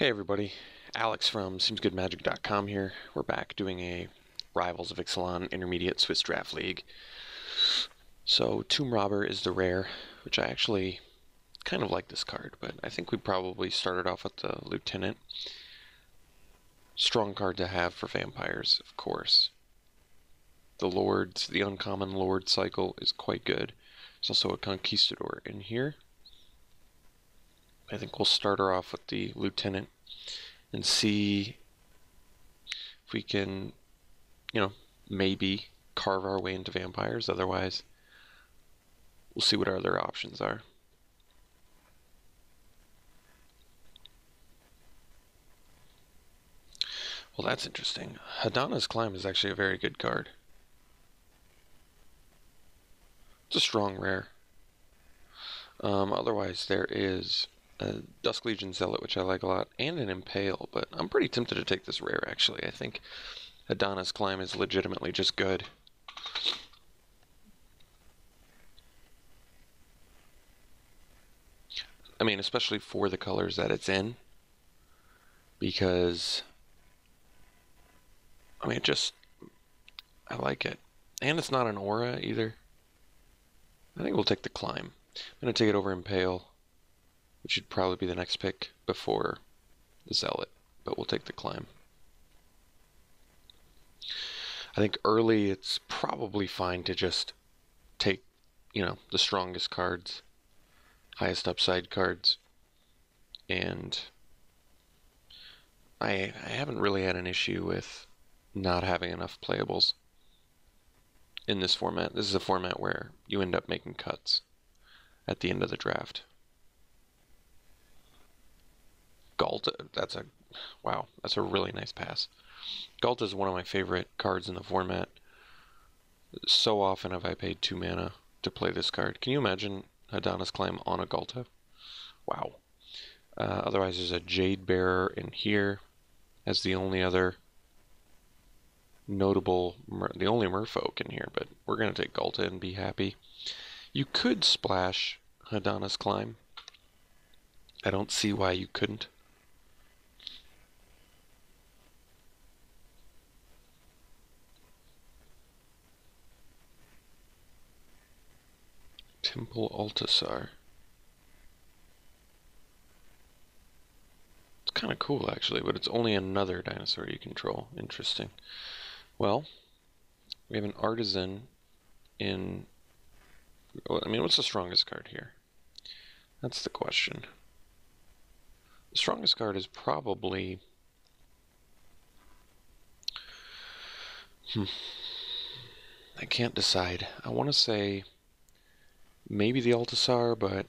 Hey everybody, Alex from SeemsGoodMagic.com here. We're back doing a Rivals of Ixalan Intermediate Swiss Draft League. So Tomb Robber is the rare, which I actually kind of like this card, but I think we probably started off with the Lieutenant. Strong card to have for vampires, of course. The Lords, the uncommon Lord cycle is quite good. There's also a Conquistador in here. I think we'll start her off with the Lieutenant and see if we can, maybe carve our way into vampires. Otherwise, we'll see what our other options are. Well, that's interesting. Hadana's Climb is actually a very good card. It's a strong rare. Otherwise, there is a Dusk Legion Zealot, which I like a lot, and an Impale, but I'm pretty tempted to take this rare, actually. I think Hadana's Climb is legitimately just good. I mean, especially for the colors that it's in, because, I mean, I like it. And it's not an aura, either. I think we'll take the Climb. I'm going to take it over Impale, which should probably be the next pick before the Zealot, but we'll take the Climb. I think early it's probably fine to just take, the strongest cards, highest upside cards, and I haven't really had an issue with not having enough playables in this format. This is a format where you end up making cuts at the end of the draft. Galt, that's a really nice pass. Galt is one of my favorite cards in the format. So often have I paid 2 mana to play this card. Can you imagine Hadana's Climb on a Galta? Wow. Otherwise, there's a Jade Bearer in here as the only other notable, the only merfolk in here, but we're going to take Galta and be happy. You could splash Hadana's Climb. I don't see why you couldn't. Temple Altasar. It's kind of cool, actually, but it's only another dinosaur you control. Interesting. Well, we have an Artisan in... I mean, what's the strongest card here? That's the question. The strongest card is probably... I can't decide. I want to say maybe the Altasar, but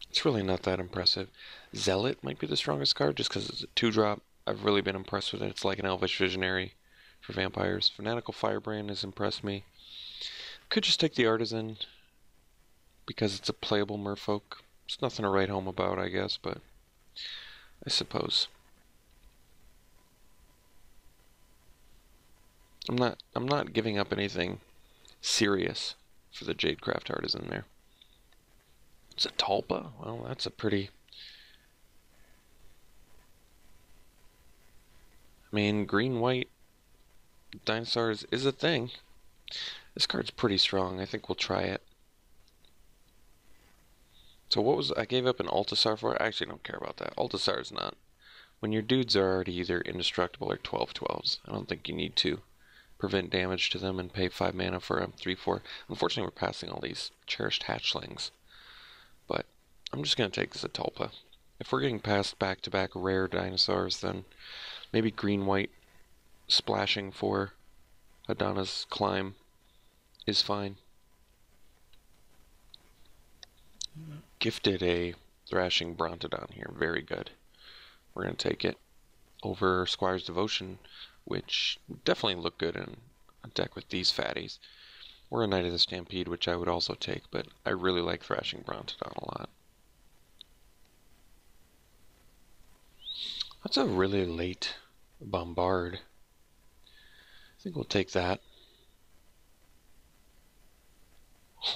it's really not that impressive. Zealot might be the strongest card just because it's a 2-drop. I've really been impressed with it. It's like an Elvish Visionary for vampires. Fanatical Firebrand has impressed me. Could just take the Artisan because it's a playable merfolk. It's nothing to write home about, I guess, but I suppose. I'm not giving up anything serious for the Jadecraft Artisan there. It's a Talpa? Well, that's a pretty... I mean, green-white dinosaurs is a thing. This card's pretty strong. I think we'll try it. So what was... I gave up an Altasar for it? I actually don't care about that. Altasar is not... When your dudes are already either indestructible or 12/12s, I don't think you need to prevent damage to them and pay 5 mana for a 3/4. Unfortunately, we're passing all these cherished hatchlings. But I'm just going to take this Atalpa. If we're getting past back-to-back rare dinosaurs, then maybe green-white splashing for Hadana's Climb is fine. Gifted a Thrashing Brontodon here. Very good. We're going to take it over Squire's Devotion, which definitely look good in a deck with these fatties. Or a Knight of the Stampede, which I would also take, but I really like Thrashing Brontodon a lot. That's a really late Bombard. I think we'll take that.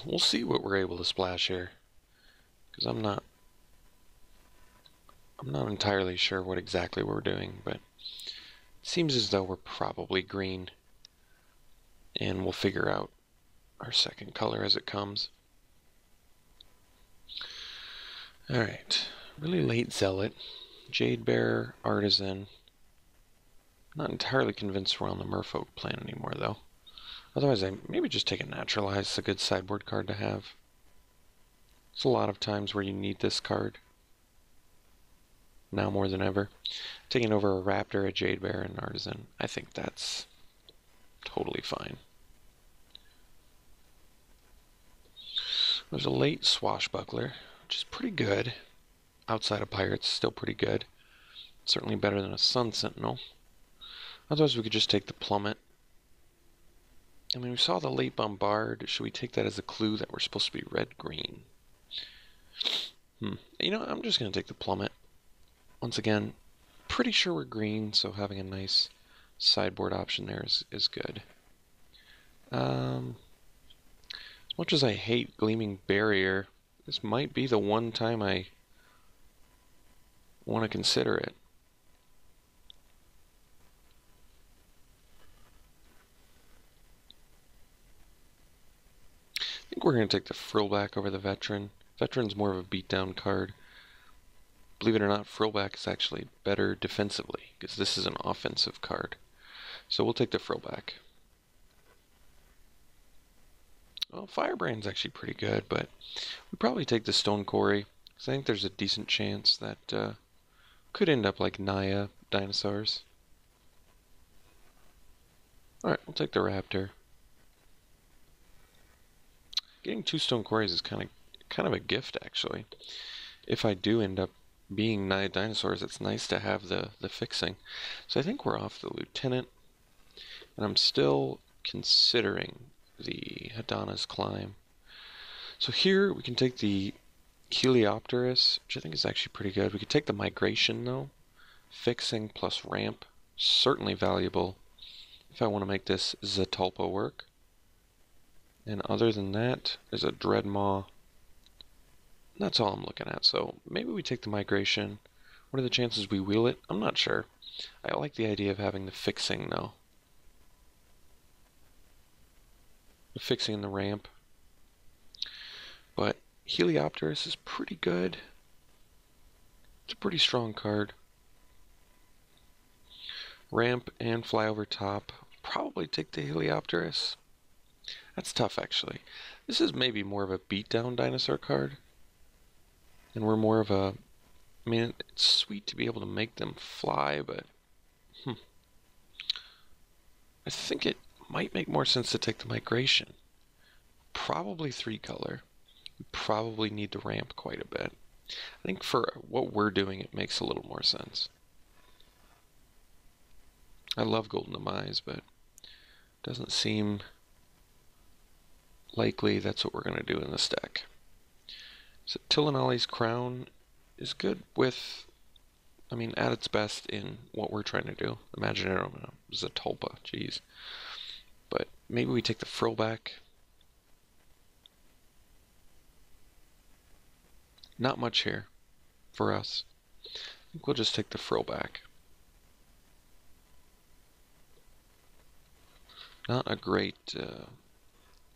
We'll see what we're able to splash here, because I'm not I'm not entirely sure what exactly we're doing, but it seems as though we're probably green, and we'll figure out our second color as it comes. Alright, really late Zealot, Jade Bearer, Artisan. Not entirely convinced we're on the Merfolk plan anymore, though. Otherwise, I maybe just take a Naturalize. It's a good sideboard card to have. There's a lot of times where you need this card. Now more than ever. Taking over a Raptor, a Jade Bearer, and an Artisan. I think that's totally fine. There's a late Swashbuckler, which is pretty good. Outside of Pirates, still pretty good. Certainly better than a Sun Sentinel. Otherwise, we could just take the Plummet. I mean, we saw the late Bombard. Should we take that as a clue that we're supposed to be red-green? You know, I'm just going to take the Plummet. Once again, pretty sure we're green, so having a nice sideboard option there is good. As much as I hate Gleaming Barrier, this might be the one time I want to consider it. I think we're going to take the Frillback over the Veteran. Veteran's more of a beatdown card. Believe it or not, Frillback is actually better defensively, because this is an offensive card. So we'll take the Frillback. Well, Firebrand's actually pretty good, but we'd probably take the Stone Quarry, because I think there's a decent chance that could end up like Naya dinosaurs. Alright, we'll take the Raptor. Getting 2 Stone Quarries is kind of a gift, actually. If I do end up being Naya dinosaurs, it's nice to have the fixing. So I think we're off the Lieutenant, and I'm still considering the Hadana's Climb. So here we can take the Heliopterus, which I think is actually pretty good. We could take the Migration, though. Fixing plus ramp, certainly valuable if I want to make this Zetulpa work. And other than that, there's a Dreadmaw. That's all I'm looking at. So maybe we take the Migration. What are the chances we wheel it? I'm not sure. I like the idea of having the fixing, though. The fixing and the ramp. But Heliopterus is pretty good. It's a pretty strong card. Ramp and fly over top. Probably take the Heliopterus. That's tough, actually. This is maybe more of a beatdown dinosaur card. And we're more of a... I mean, it's sweet to be able to make them fly, but... I think it might make more sense to take the Migration. Probably 3-color. We probably need the ramp quite a bit. I think for what we're doing, it makes a little more sense. I love Golden Demise, but it doesn't seem likely that's what we're going to do in this deck. So Tillinolli's Crown is good with, I mean, at its best in what we're trying to do. Imaginary Zetulpa, jeez. But maybe we take the Frillback. Not much here for us. I think we'll just take the Frillback. Not a great,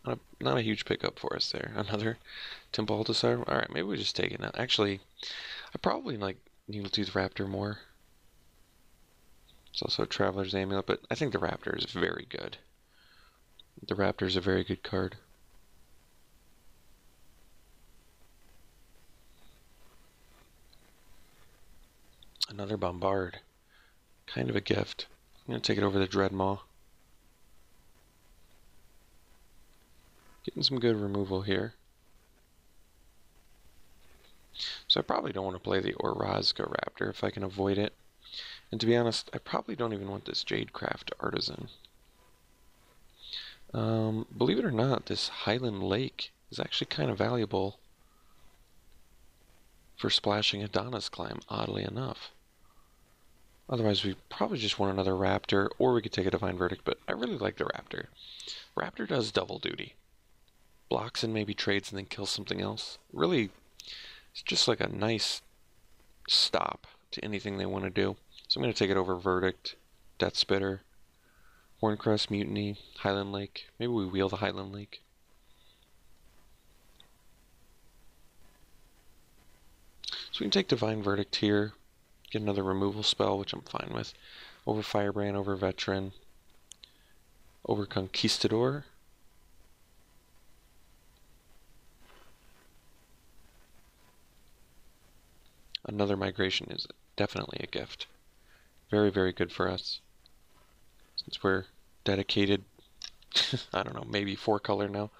not a huge pickup for us there. Another Temple Altasar. Alright, maybe we just take it now. Actually, I probably like Needletooth Raptor more. It's also a Traveler's Amulet, but I think the Raptor is very good. The Raptor is a very good card. Another Bombard. Kind of a gift. I'm going to take it over the Dreadmaw. Getting some good removal here. So I probably don't want to play the Orazca Raptor if I can avoid it. And to be honest, I probably don't even want this Jadecraft Artisan. Believe it or not, this Highland Lake is actually kind of valuable for splashing Hadana's Climb, oddly enough. Otherwise, we probably just want another Raptor, or we could take a Divine Verdict, but I really like the Raptor. Raptor does double duty. Blocks and maybe trades and then kills something else. Really, it's just like a nice stop to anything they want to do. So I'm going to take it over Verdict, Death Spitter, Horncrest, Mutiny, Highland Lake. Maybe we wheel the Highland Lake. So we can take Divine Verdict here, get another removal spell, which I'm fine with. Over Firebrand, over Veteran, over Conquistador. Another migration is definitely a gift. Very, very good for us. Since we're dedicated, I don't know, maybe 4-color now.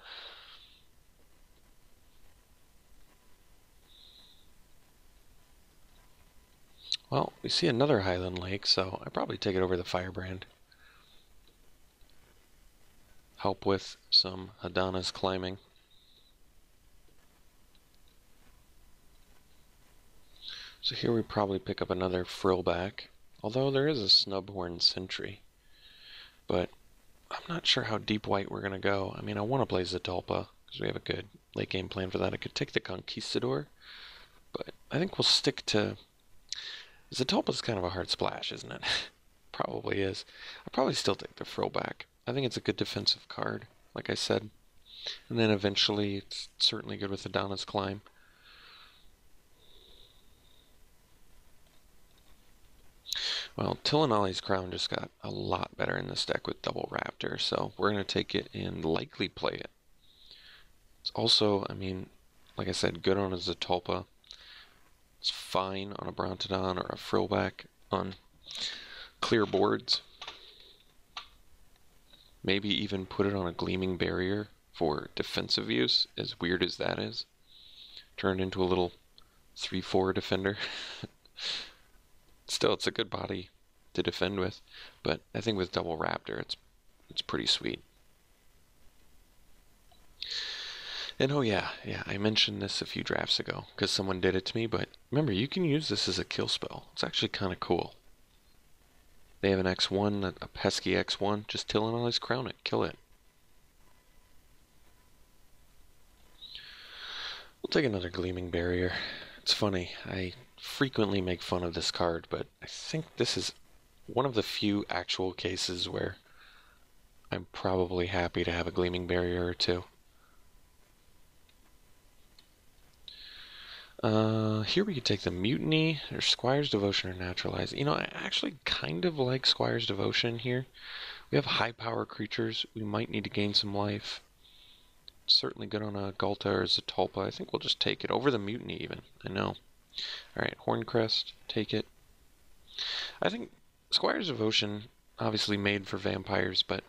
Well, we see another Highland Lake, so I probably take it over the Firebrand. Help with some Hadana's climbing. So here we probably pick up another Frillback, although there is a Snubhorn Sentry. But I'm not sure how deep white we're going to go. I mean, I want to play Zetalpa, because we have a good late game plan for that. I could take the Conquistador, but I think we'll stick to... Zetalpa's kind of a hard splash, isn't it? Probably is. I'll probably still take the Frillback. I think it's a good defensive card, like I said. And then eventually, it's certainly good with Hadana's Climb. Well, Tillinolly's Crown just got a lot better in this deck with Double Raptor, so we're going to take it and likely play it. It's also, I mean, like I said, good on a Zetalpa. It's fine on a Brontodon or a Frillback on clear boards. Maybe even put it on a Gleaming Barrier for defensive use, as weird as that is. Turned into a little 3-4 defender. Still, it's a good body to defend with, but I think with Double Raptor, it's pretty sweet. And oh yeah, I mentioned this a few drafts ago, because someone did it to me, but remember, you can use this as a kill spell. It's actually kind of cool. They have an X1, a pesky X1, just Tillinolly's Crown it, kill it. We'll take another Gleaming Barrier. It's funny, I frequently make fun of this card, but I think this is one of the few actual cases where I'm probably happy to have a Gleaming Barrier or two. Here we could take the Mutiny, or Squire's Devotion, or Naturalize. You know, I actually kind of like Squire's Devotion here. We have high power creatures. We might need to gain some life. It's certainly good on a Galta or Zetalpa. I think we'll just take it over the Mutiny even. I know. Alright, Horncrest, take it. I think Squire's Devotion, obviously made for vampires, but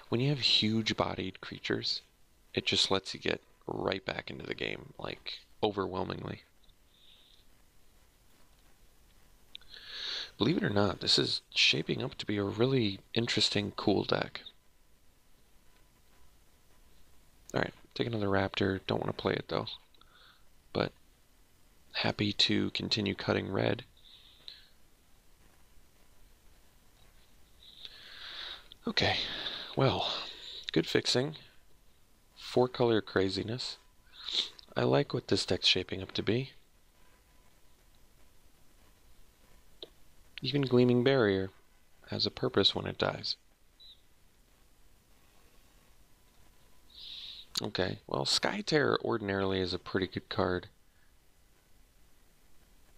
when you have huge-bodied creatures, it just lets you get right back into the game, like, overwhelmingly. Believe it or not, this is shaping up to be a really interesting, cool deck. Alright, take another Raptor. Don't want to play it, though. But happy to continue cutting red. Okay, well, good fixing. 4-color craziness. I like what this deck's shaping up to be. Even Gleaming Barrier has a purpose when it dies. Okay, well, Sky Terror ordinarily is a pretty good card.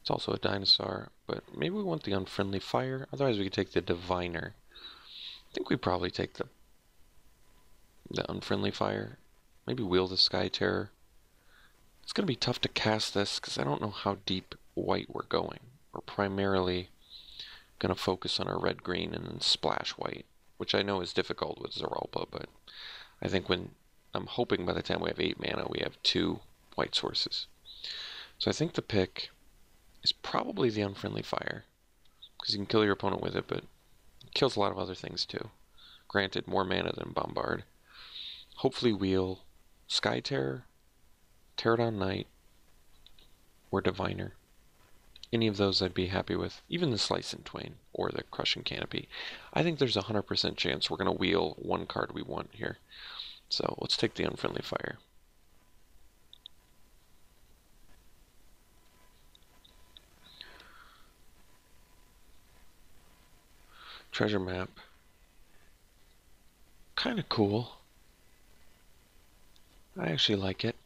It's also a dinosaur, but maybe we want the Unfriendly Fire. Otherwise, we could take the Diviner. I think we probably take the Unfriendly Fire. Maybe wheel the Sky Terror. It's going to be tough to cast this because I don't know how deep white we're going. We're primarily going to focus on our red-green and then splash white, which I know is difficult with Zetalpa, but I think I'm hoping by the time we have 8 mana, we have 2 white sources. So I think the pick is probably the Unfriendly Fire, because you can kill your opponent with it, but it kills a lot of other things too. Granted, more mana than Bombard. Hopefully wheel Sky Terror, Pterodon Knight, or Diviner. Any of those I'd be happy with. Even the Slice and Twain, or the Crushing Canopy. I think there's a 100% chance we're going to wheel one card we want here. So let's take the Unfriendly Fire. Treasure map. Kind of cool. I actually like it.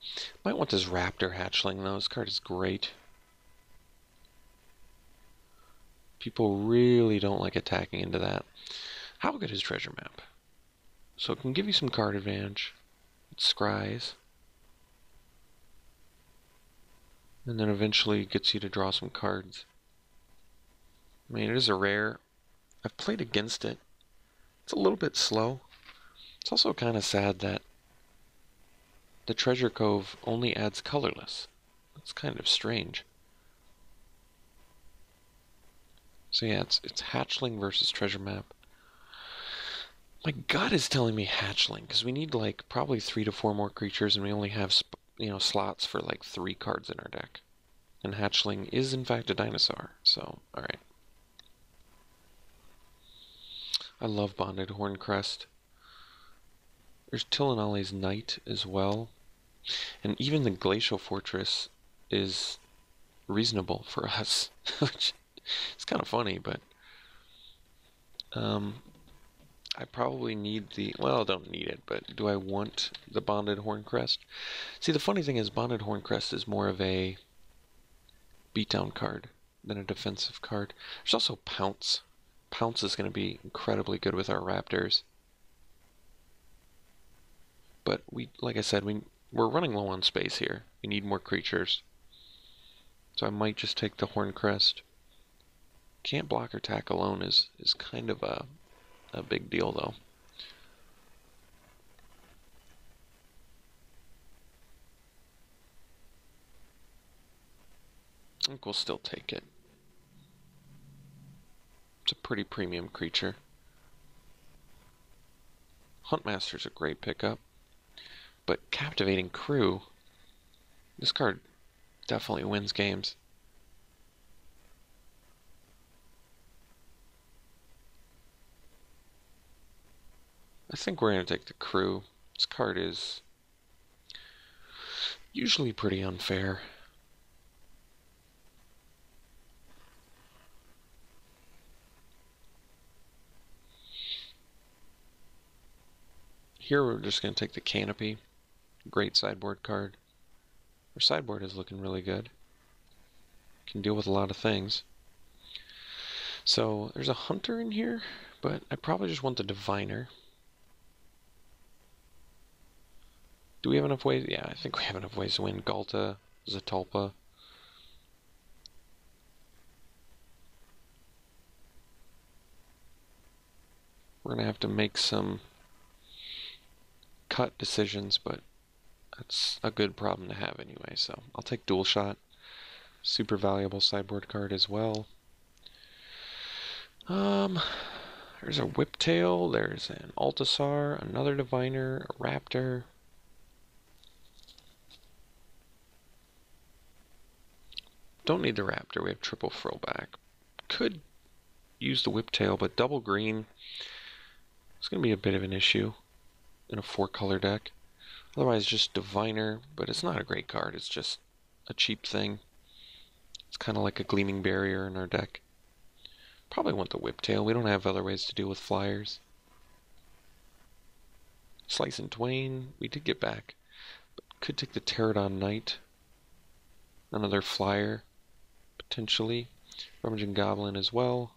Might want this raptor hatchling though. This card is great. People really don't like attacking into that. How good is treasure map? So it can give you some card advantage. It scries. And then eventually gets you to draw some cards. I mean, it is a rare. I've played against it. It's a little bit slow. It's also kind of sad that the Treasure Cove only adds colorless. That's kind of strange. So yeah, it's hatchling versus treasure map. My gut is telling me hatchling because we need like probably 3 to 4 more creatures, and we only have slots for like 3 cards in our deck. And hatchling is in fact a dinosaur. So all right. I love Bonded Horncrest. There's Tillinali's Knight as well. And even the Glacial Fortress is reasonable for us. Which is kind of funny, but I probably need the, well, I don't need it, but do I want the Bonded Horncrest? See, the funny thing is Bonded Horncrest is more of a beatdown card than a defensive card. There's also Pounce. Pounce is going to be incredibly good with our Raptors. But we, like I said, we're running low on space here. We need more creatures. So I might just take the Horncrest. Can't block or attack alone is kind of a big deal, though. I think we'll still take it. It's a pretty premium creature. Huntmaster's a great pickup. But Captivating Crew, this card definitely wins games. I think we're going to take the Crew. This card is usually pretty unfair. Here we're just going to take the Canopy. Great sideboard card. Our sideboard is looking really good. Can deal with a lot of things. So there's a Hunter in here, but I probably just want the Diviner. Do we have enough ways? Yeah, I think we have enough ways to win. Galta, Zatalpa. We're going to have to make some cut decisions, but that's a good problem to have anyway, so I'll take Dual Shot. Super valuable sideboard card as well. There's a Whiptail, there's an Altasar, another Diviner, a Raptor. Don't need the Raptor, we have triple Throwback. Could use the Whiptail, but double green is going to be a bit of an issue in a 4-color deck. Otherwise, just Diviner, but it's not a great card. It's just a cheap thing. It's kind of like a Gleaming Barrier in our deck. Probably want the Whiptail. We don't have other ways to deal with flyers. Slice and Twain, we did get back. But could take the Pterodon Knight. Another flyer, potentially. Rummaging Goblin as well.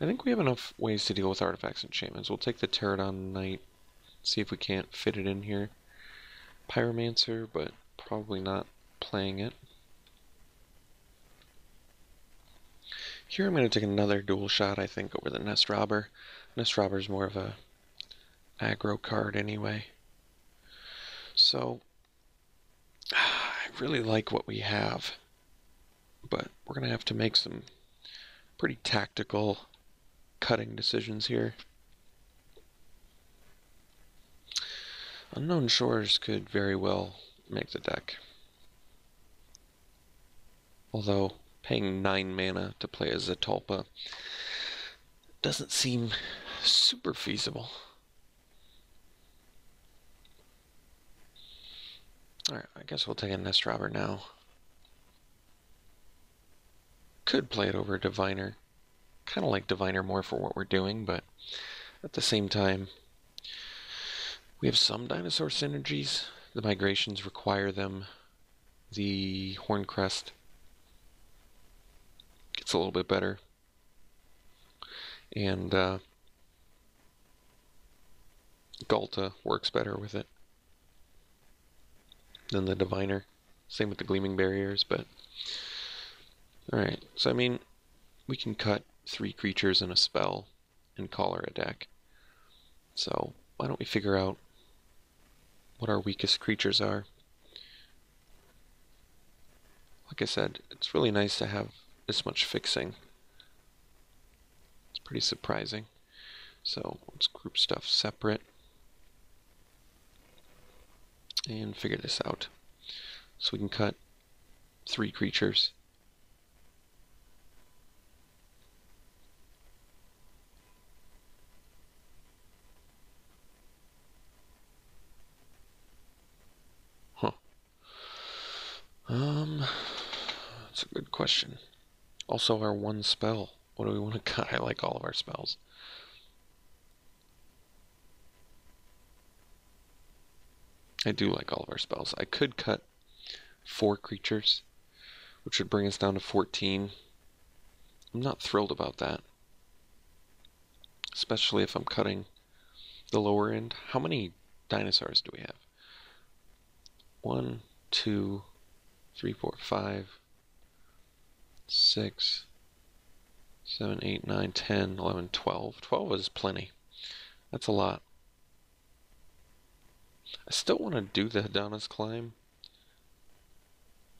I think we have enough ways to deal with artifacts and enchantments. We'll take the Pterodon Knight. See if we can't fit it in here. Pyromancer, but probably not playing it. Here I'm going to take another Dual Shot, I think, over the Nest Robber. Nest Robber is more of a aggro card anyway. So, I really like what we have, but we're going to have to make some pretty tactical cutting decisions here. Unknown Shores could very well make the deck. Although paying 9 mana to play as Zatalpa doesn't seem super feasible. Alright, I guess we'll take a Nest Robber now. Could play it over a Diviner. kind of like Diviner more for what we're doing, but at the same time, we have some dinosaur synergies. The migrations require them. The Horncrest gets a little bit better. And Galta works better with it than the Diviner. Same with the Gleaming Barriers, but... Alright, so I mean, we can cut 3 creatures and a spell and call her a deck. So, why don't we figure out what our weakest creatures are. Like I said, it's really nice to have this much fixing. It's pretty surprising. So let's group stuff separate and figure this out. So we can cut 3 creatures. That's a good question. Also, our one spell. What do we want to cut? I like all of our spells. I do like all of our spells. I could cut 4 creatures, which would bring us down to 14. I'm not thrilled about that. Especially if I'm cutting the lower end. How many dinosaurs do we have? 1, 2, 3, 4, 5, 6, 7, 8, 9, 10, 11, 12. 12 is plenty. That's a lot. I still want to do the Hadana's Climb.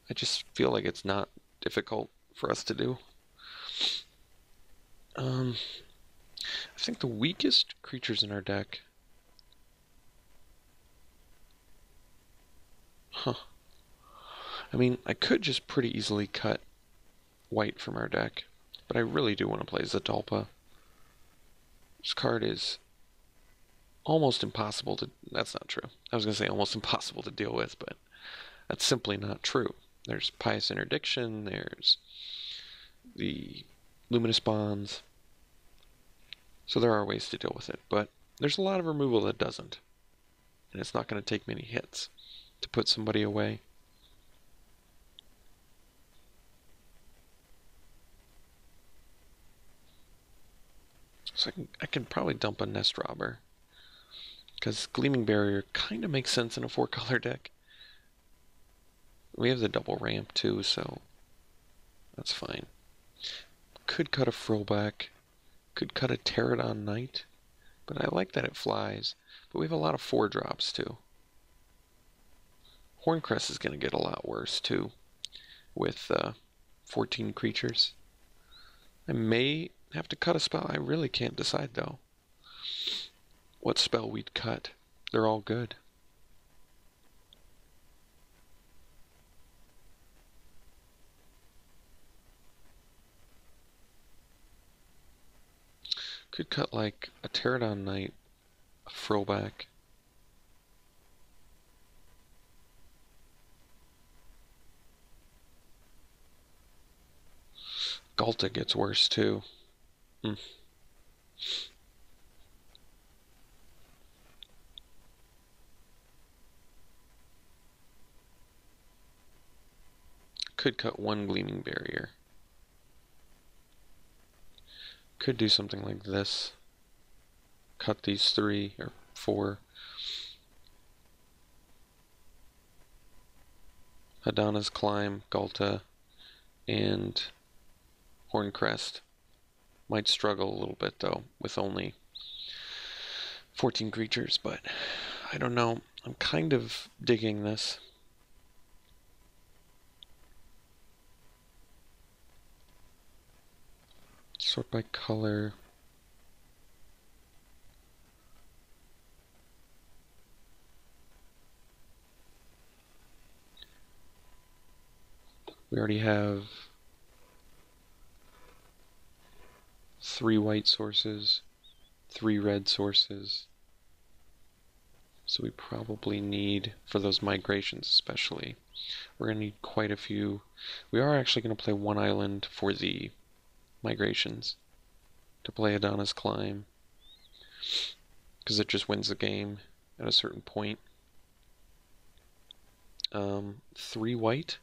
I just feel like it's not difficult for us to do. I think the weakest creatures in our deck... I mean, I could just pretty easily cut white from our deck, but I really do want to play Zetalpa. This card is almost impossible to... That's not true. I was going to say almost impossible to deal with, but that's simply not true. There's Pious Interdiction, there's the Luminous Bonds, so there are ways to deal with it, but there's a lot of removal that doesn't, and it's not going to take many hits to put somebody away. So I can probably dump a Nest Robber, because Gleaming Barrier kind of makes sense in a 4-color deck. We have the double ramp too, so that's fine. Could cut a Frillback, could cut a Pterodon Knight, but I like that it flies. But we have a lot of 4-drops too. Horncrest is going to get a lot worse too, with 14 creatures. I may have to cut a spell. I really can't decide though what spell we'd cut. They're all good. Could cut like a Pterodon Knight, a Frillback. Galta gets worse too. Could cut 1 Gleaming Barrier. Could do something like this. Cut these 3 or 4. Hadana's Climb, Galta, and Horncrest. Might struggle a little bit though with only 14 creatures, but I don't know. I'm kind of digging this. Sort by color. We already have 3 white sources, 3 red sources. So we probably need, for those migrations especially, we're going to need quite a few. We are actually going to play 1 island for the migrations. to play Adonis Climb, because it just wins the game at a certain point. 3 white,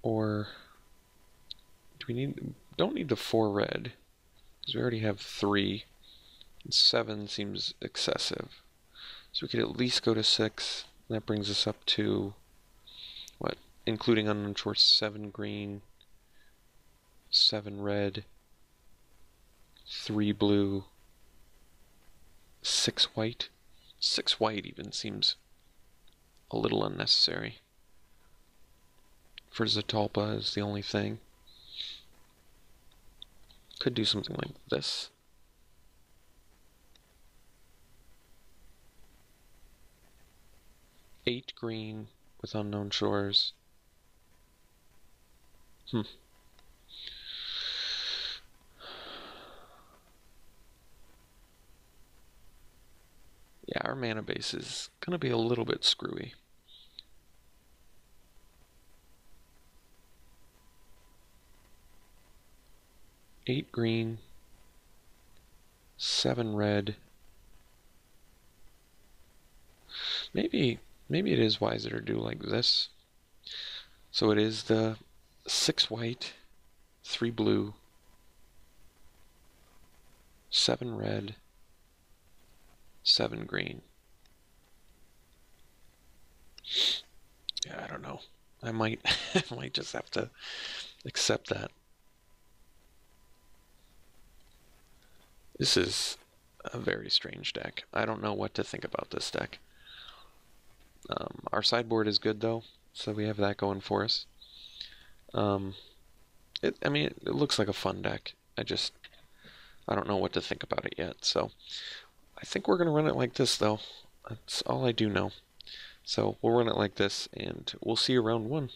or do we need? Don't need the 4 red, because we already have 3. And 7 seems excessive, so we could at least go to 6. And that brings us up to what, including unknown shores, 7 green, 7 red, 3 blue, 6 white. 6 white even seems a little unnecessary. For Zatalpa is the only thing. Could do something like this. Eight green with unknown shores. Yeah, our mana base is gonna be a little bit screwy. Eight green, 7 red. Maybe it is wiser to do like this. So it is the 6 white, 3 blue, 7 red, 7 green. Yeah, I don't know. I might I might just have to accept that. This is a very strange deck. I don't know what to think about this deck. Our sideboard is good though, so we have that going for us. I mean, it looks like a fun deck. I don't know what to think about it yet. So I think we're gonna run it like this though. That's all I do know. So we'll run it like this, and we'll see you round 1.